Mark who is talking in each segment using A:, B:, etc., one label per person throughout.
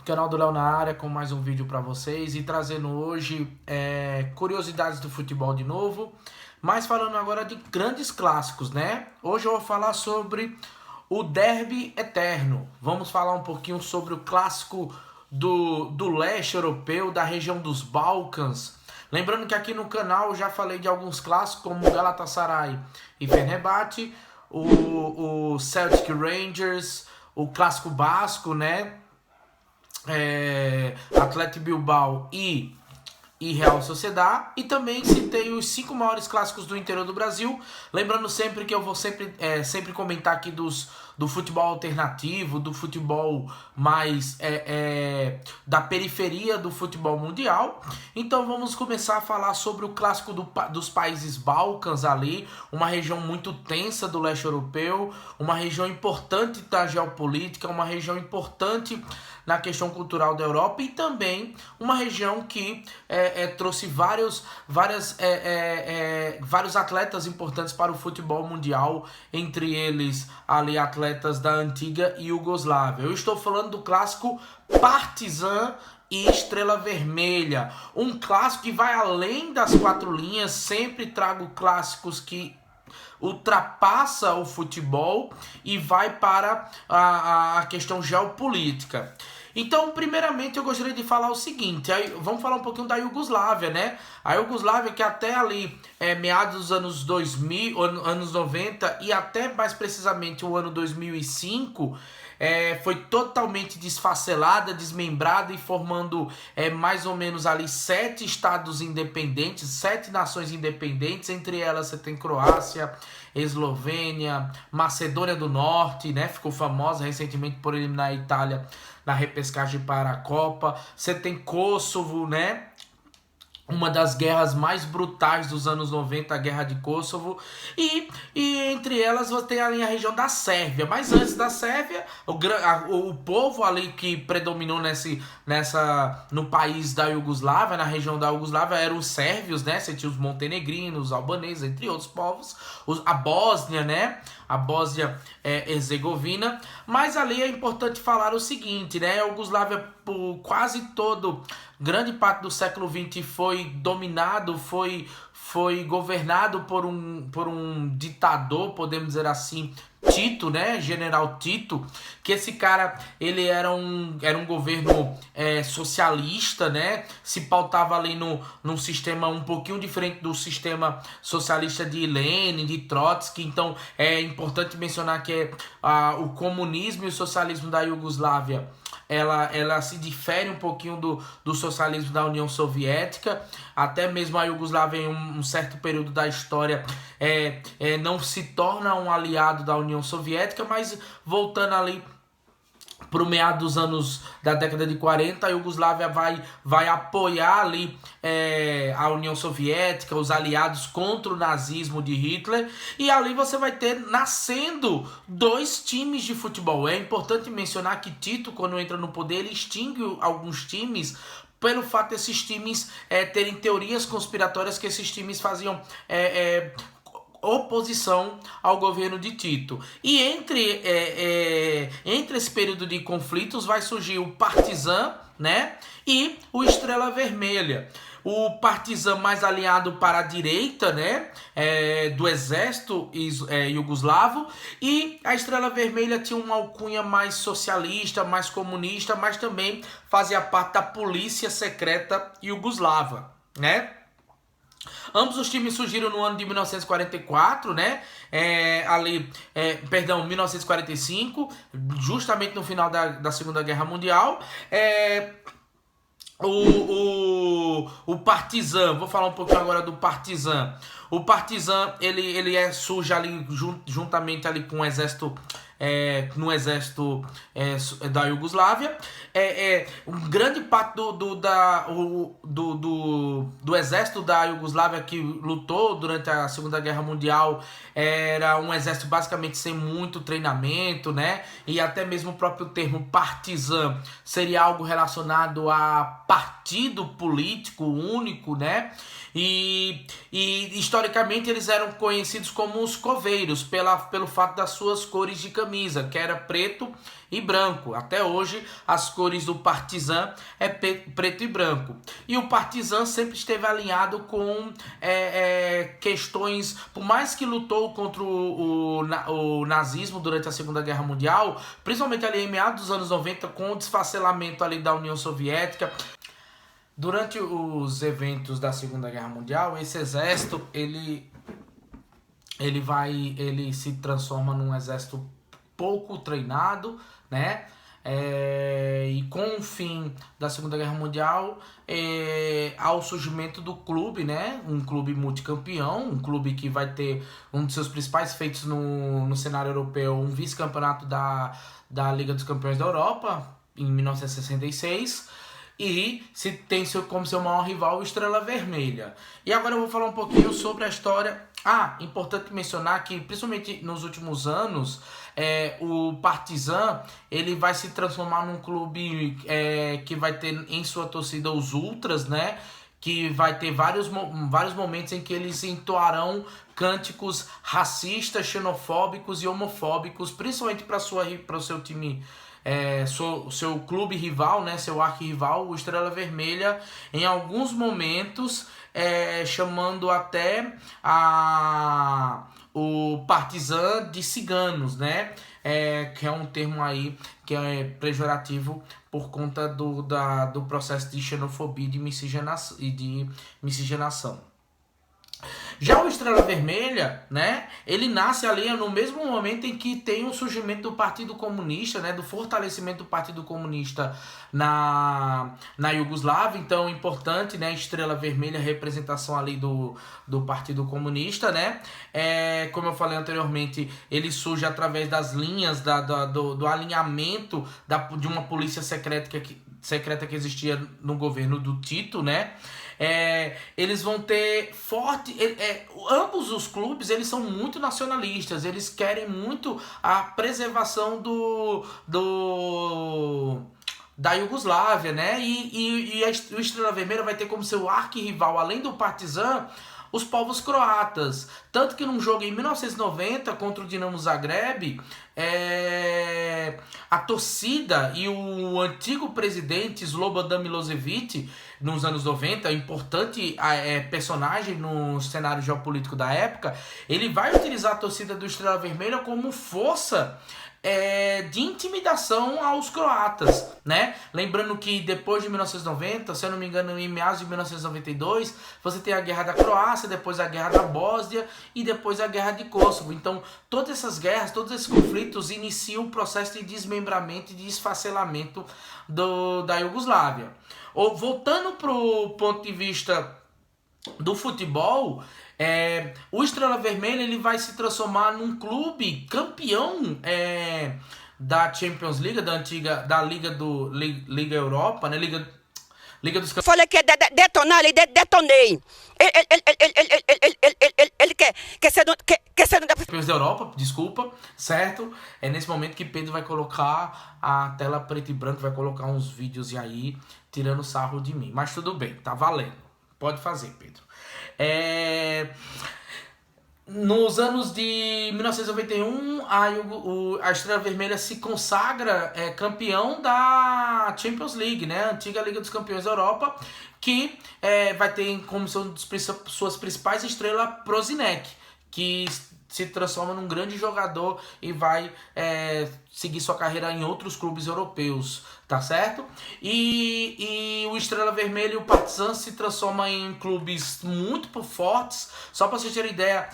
A: Canal do Léo na área com mais um vídeo para vocês e trazendo hoje curiosidades do futebol de novo, mas falando agora de grandes clássicos, né? Hoje eu vou falar sobre o Derby Eterno. Vamos falar um pouquinho sobre o clássico do leste europeu, da região dos Balcãs. Lembrando que aqui no canal eu já falei de alguns clássicos como Galatasaray e Fenerbahçe, o Celtic Rangers, o clássico basco, né? Athletic Bilbao e Real Sociedad, e também citei os 5 maiores clássicos do interior do Brasil, lembrando sempre que eu vou sempre comentar aqui do futebol alternativo, do futebol mais da periferia do futebol mundial. Então vamos começar a falar sobre o clássico dos países Balcãs ali, uma região muito tensa do leste europeu, uma região importante da geopolítica, uma região importante na questão cultural da Europa e também uma região que trouxe vários atletas importantes para o futebol mundial, entre eles ali atletas da antiga Iugoslávia. Eu estou falando do clássico Partizan e Estrela Vermelha, um clássico que vai além das 4 linhas. Sempre trago clássicos que ultrapassa o futebol e vai para a questão geopolítica. Então, primeiramente, eu gostaria de falar o seguinte, vamos falar um pouquinho da Iugoslávia, né? A Iugoslávia, que até ali, meados dos anos 2000, anos 90 e até mais precisamente o ano 2005, foi totalmente desfacelada, desmembrada e formando mais ou menos ali 7 estados independentes, 7 nações independentes. Entre elas você tem Croácia, Eslovênia, Macedônia do Norte, né? Ficou famosa recentemente por eliminar a Itália na repescagem para a Copa. Você tem Kosovo, né? Uma das guerras mais brutais dos anos 90, a Guerra de Kosovo. E entre elas você tem ali a região da Sérvia. Mas antes da Sérvia, o povo ali que predominou no país da Iugoslávia, na região da Iugoslávia, eram os sérvios, né? Você tinha os montenegrinos, os albaneses, entre outros povos. A Bósnia, né? A Bósnia Herzegovina. Mas ali é importante falar o seguinte, né? A Iugoslávia, por quase grande parte do século XX foi dominado, foi governado por um ditador, podemos dizer assim, Tito, né? General Tito, que esse cara, ele era um governo socialista, né? Se pautava ali num sistema um pouquinho diferente do sistema socialista de Lenin, de Trotsky. Então é importante mencionar que o comunismo e o socialismo da Iugoslávia, ela se difere um pouquinho do socialismo da União Soviética. Até mesmo a Iugoslávia, em um certo período da história, não se torna um aliado da União Soviética, mas voltando ali para o meado dos anos da década de 40, a Iugoslávia vai apoiar ali a União Soviética, os aliados contra o nazismo de Hitler, e ali você vai ter nascendo 2 times de futebol. É importante mencionar que Tito, quando entra no poder, ele extingue alguns times pelo fato desses times terem teorias conspiratórias, que esses times faziam oposição ao governo de Tito. E entre esse período de conflitos vai surgir o Partizan, né? E o Estrela Vermelha. O Partizan mais alinhado para a direita, né? Do exército iugoslavo, e a Estrela Vermelha tinha uma alcunha mais socialista, mais comunista, mas também fazia parte da polícia secreta iugoslava, né? Ambos os times surgiram no ano de 1944, né? 1945, justamente no final da Segunda Guerra Mundial. O Partizan, vou falar um pouquinho agora do Partizan. O Partizan, ele surge ali juntamente ali com o exército, no exército da Iugoslávia. Grande parte do exército da Iugoslávia que lutou durante a Segunda Guerra Mundial era um exército basicamente sem muito treinamento, né? E até mesmo o próprio termo partizan seria algo relacionado a partido político único, né? E historicamente eles eram conhecidos como os coveiros pelo fato das suas cores de camisa. camisa, que era preto e branco. Até hoje as cores do Partizan é preto e branco. E o Partizan sempre esteve alinhado com questões, por mais que lutou contra o nazismo durante a Segunda Guerra Mundial, principalmente ali em meados dos anos 90, com o desfacelamento ali da União Soviética. Durante os eventos da Segunda Guerra Mundial, esse exército, ele se transforma num exército pouco treinado, né? E com o fim da Segunda Guerra Mundial, ao surgimento do clube, né? Um clube multicampeão, um clube que vai ter um dos seus principais feitos no cenário europeu, um vice-campeonato da Liga dos Campeões da Europa, em 1966, e tem como seu maior rival o Estrela Vermelha. E agora eu vou falar um pouquinho sobre a história. Importante mencionar que, principalmente nos últimos anos, o Partizan ele vai se transformar num clube que vai ter em sua torcida os Ultras, né? Que vai ter vários momentos em que eles entoarão cânticos racistas, xenofóbicos e homofóbicos, principalmente para o seu time, seu clube rival, né, seu arquirrival, o Estrela Vermelha, em alguns momentos, chamando até o Partizan de ciganos, né? Que é um termo aí que é pejorativo por conta do processo de xenofobia e de miscigenação. Já o Estrela Vermelha, né, ele nasce ali no mesmo momento em que tem o surgimento do Partido Comunista, né, do fortalecimento do Partido Comunista na Iugoslávia. Então, importante, né, Estrela Vermelha, representação ali do Partido Comunista, né. Como eu falei anteriormente, ele surge através das linhas do alinhamento de uma polícia secreta que existia no governo do Tito, né. Eles vão ter ambos os clubes, eles são muito nacionalistas, eles querem muito a preservação da Iugoslávia, né? E o Estrela Vermelha vai ter como seu arquirrival, além do Partizan, os povos croatas. Tanto que num jogo em 1990 contra o Dinamo Zagreb, a torcida e o antigo presidente Slobodan Milošević, nos anos 90, importante personagem no cenário geopolítico da época, ele vai utilizar a torcida do Estrela Vermelha como força de intimidação aos croatas, né? Lembrando que depois de 1990, se eu não me engano, em meados de 1992, você tem a Guerra da Croácia, depois a Guerra da Bósnia e depois a Guerra de Kosovo. Então, todas essas guerras, todos esses conflitos iniciam o processo de desmembramento e de esfacelamento da Iugoslávia. Voltando para o ponto de vista do futebol, o Estrela Vermelha ele vai se transformar num clube campeão da Champions League, da Liga Europa, né? Liga dos Campeões.
B: Falei que detonar, ele detonei. Ele quer ser da
A: Campeões da Europa, desculpa, certo? É nesse momento que Pedro vai colocar a tela preto e branco, vai colocar uns vídeos aí tirando sarro de mim. Mas tudo bem, tá valendo. Pode fazer, Pedro. Nos anos de 1991, a Estrela Vermelha se consagra campeão da Champions League, né? A antiga Liga dos Campeões da Europa, que vai ter como suas principais estrelas Prosinec, que se transforma num grande jogador e vai seguir sua carreira em outros clubes europeus, tá certo? E o Estrela Vermelha e o Partizan se transformam em clubes muito fortes. Só para vocês terem ideia,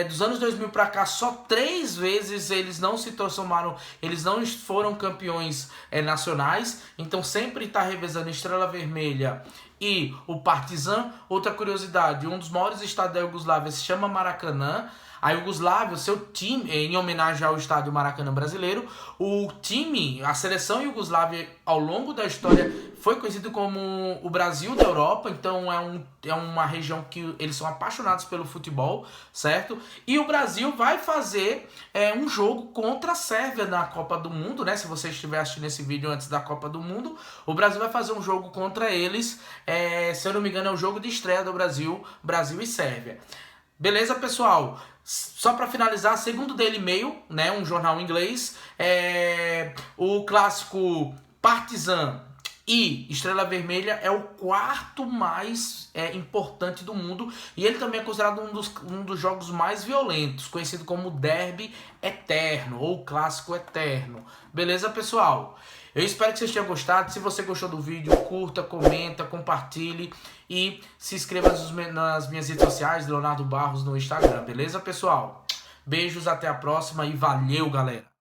A: dos anos 2000 para cá, só 3 vezes eles não se transformaram, eles não foram campeões nacionais. Então sempre está revezando Estrela Vermelha e o Partizan. Outra curiosidade, um dos maiores estádios da Iugoslávia se chama Maracanã. A Iugoslávia, o seu time, em homenagem ao estádio Maracanã brasileiro, a seleção Iugoslávia, ao longo da história, foi conhecido como o Brasil da Europa. Então é uma região que eles são apaixonados pelo futebol, certo? E o Brasil vai fazer um jogo contra a Sérvia na Copa do Mundo, né? Se você estiver assistindo esse vídeo antes da Copa do Mundo, o Brasil vai fazer um jogo contra eles. Se eu não me engano, é o jogo de estreia do Brasil e Sérvia. Beleza, pessoal? Só para finalizar, segundo o Daily Mail, né, um jornal inglês, o clássico Partizan e Estrela Vermelha é o quarto mais importante do mundo, e ele também é considerado um dos jogos mais violentos, conhecido como Derby Eterno ou Clássico Eterno. Beleza, pessoal? Eu espero que vocês tenham gostado. Se você gostou do vídeo, curta, comenta, compartilhe e se inscreva nas minhas redes sociais, Leonardo Barros no Instagram. Beleza, pessoal? Beijos, até a próxima e valeu, galera!